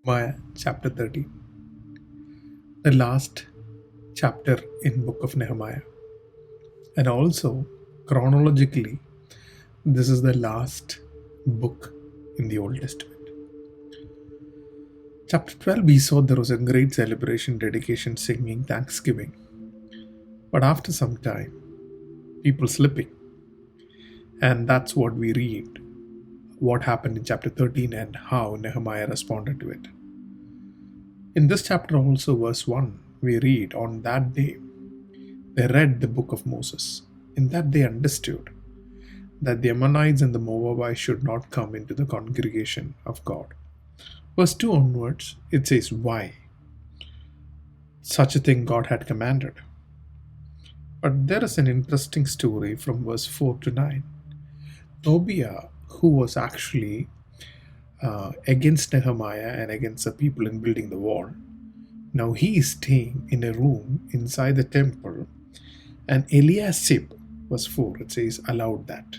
Nehemiah chapter 30, the last chapter in book of Nehemiah. And also, chronologically, this is the last book in the Old Testament. Chapter 12, we saw there was a great celebration, dedication, singing, thanksgiving. But after some time, people slipping. And that's what we read. What happened in chapter 13 and how Nehemiah responded to it. In this chapter, also, verse 1, we read, on that day, they read the book of Moses. In that they understood that the Ammonites and the Moabites should not come into the congregation of God. Verse 2 onwards, it says, why? Such a thing God had commanded. But there is an interesting story from verse 4 to 9. Tobiah, who was actually against Nehemiah and against the people in building the wall, now he is staying in a room inside the temple, and Eliasib, verse 4, it says, allowed that.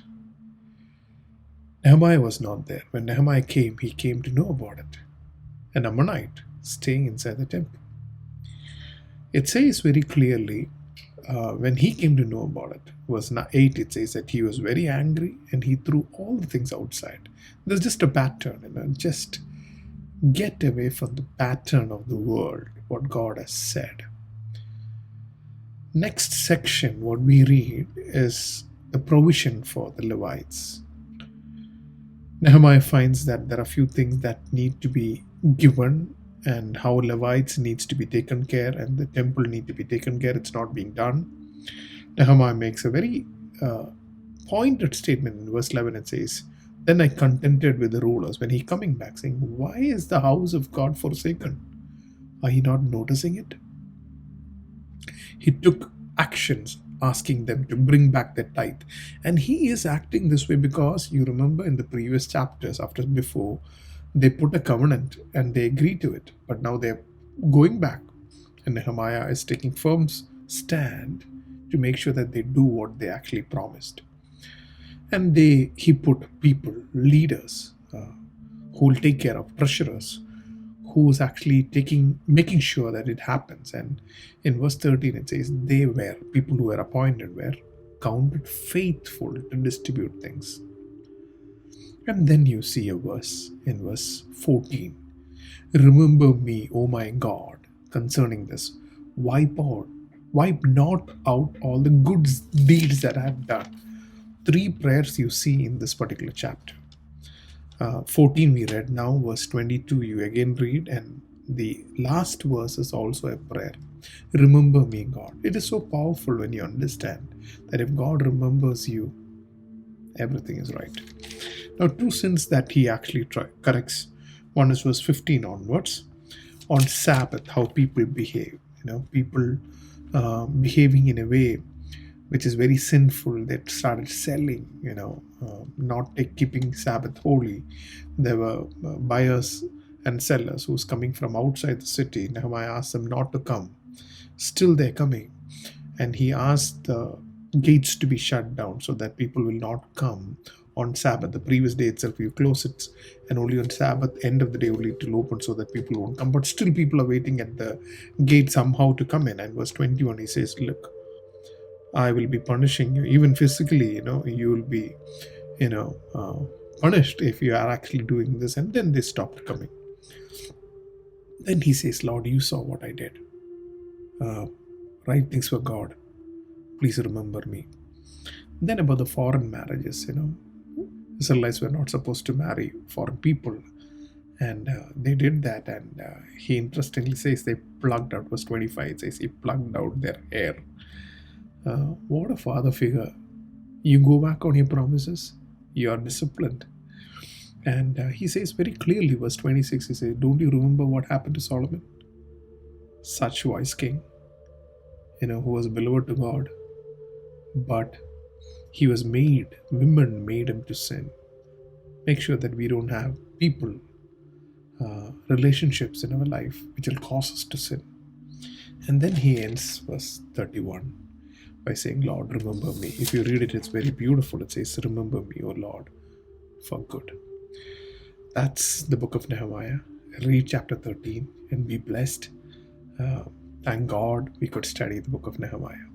Nehemiah was not there. When Nehemiah came, he came to know about it. An Ammonite staying inside the temple. It says very clearly, when he came to know about it, verse 8, it says that he was very angry and he threw all the things outside. There's just a pattern, just get away from the pattern of the world, what God has said. Next section, what we read is the provision for the Levites. Nehemiah finds that there are a few things that need to be given and how Levites needs to be taken care and the temple need to be taken care. It's not being done. Nehemiah makes a very pointed statement in verse 11. It says, then I contented with the rulers when he coming back saying, why is the house of God forsaken? Are you not noticing it? He took actions asking them to bring back their tithe. And he is acting this way because you remember in the previous chapters, before, they put a covenant and they agreed to it. But now they're going back. And Nehemiah is taking firm stand to make sure that they do what they actually promised. And he put people, leaders, who will take care of treasurers, who's actually making sure that it happens. And in verse 13 it says people who were appointed were counted faithful to distribute things. And then you see a verse in verse 14, remember me, O my God, concerning this, wipe not out all the good deeds that I have done. 3 prayers you see in this particular chapter. 14 we read, now verse 22 you again read, and the last verse is also a prayer. Remember me, God. It is so powerful when you understand that if God remembers you, everything is right. Now 2 sins that he actually corrects. One is verse 15 onwards. On Sabbath, how people behave. People behaving in a way which is very sinful. They started selling, not keeping Sabbath holy. There were buyers and sellers who's coming from outside the city. Nehemiah asked them not to come. Still they're coming. And he asked the gates to be shut down so that people will not come on Sabbath. The previous day itself you close it, and only on Sabbath, end of the day only it will open so that people won't come. But still people are waiting at the gate somehow to come in. And verse 21 he says, look, I will be punishing you, even physically, you will be, punished if you are actually doing this. And then they stopped coming. Then he says, Lord, you saw what I did. Right things for God. Please remember me. Then about the foreign marriages, Israelites were not supposed to marry foreign people. And they did that. And he interestingly says they plucked out, verse 25, it says he plucked out their hair. What a father figure. You go back on your promises, you are disciplined. And he says very clearly, verse 26, he says, don't you remember what happened to Solomon? Such wise king, who was beloved to God, but he was women made him to sin. Make sure that we don't have people, relationships in our life which will cause us to sin. And then he ends verse 31 by saying, Lord, remember me. If you read it, it's very beautiful. It says, remember me, O Lord, for good. That's the book of Nehemiah. read chapter 13 and be blessed. Uh, Thank God we could study the book of Nehemiah.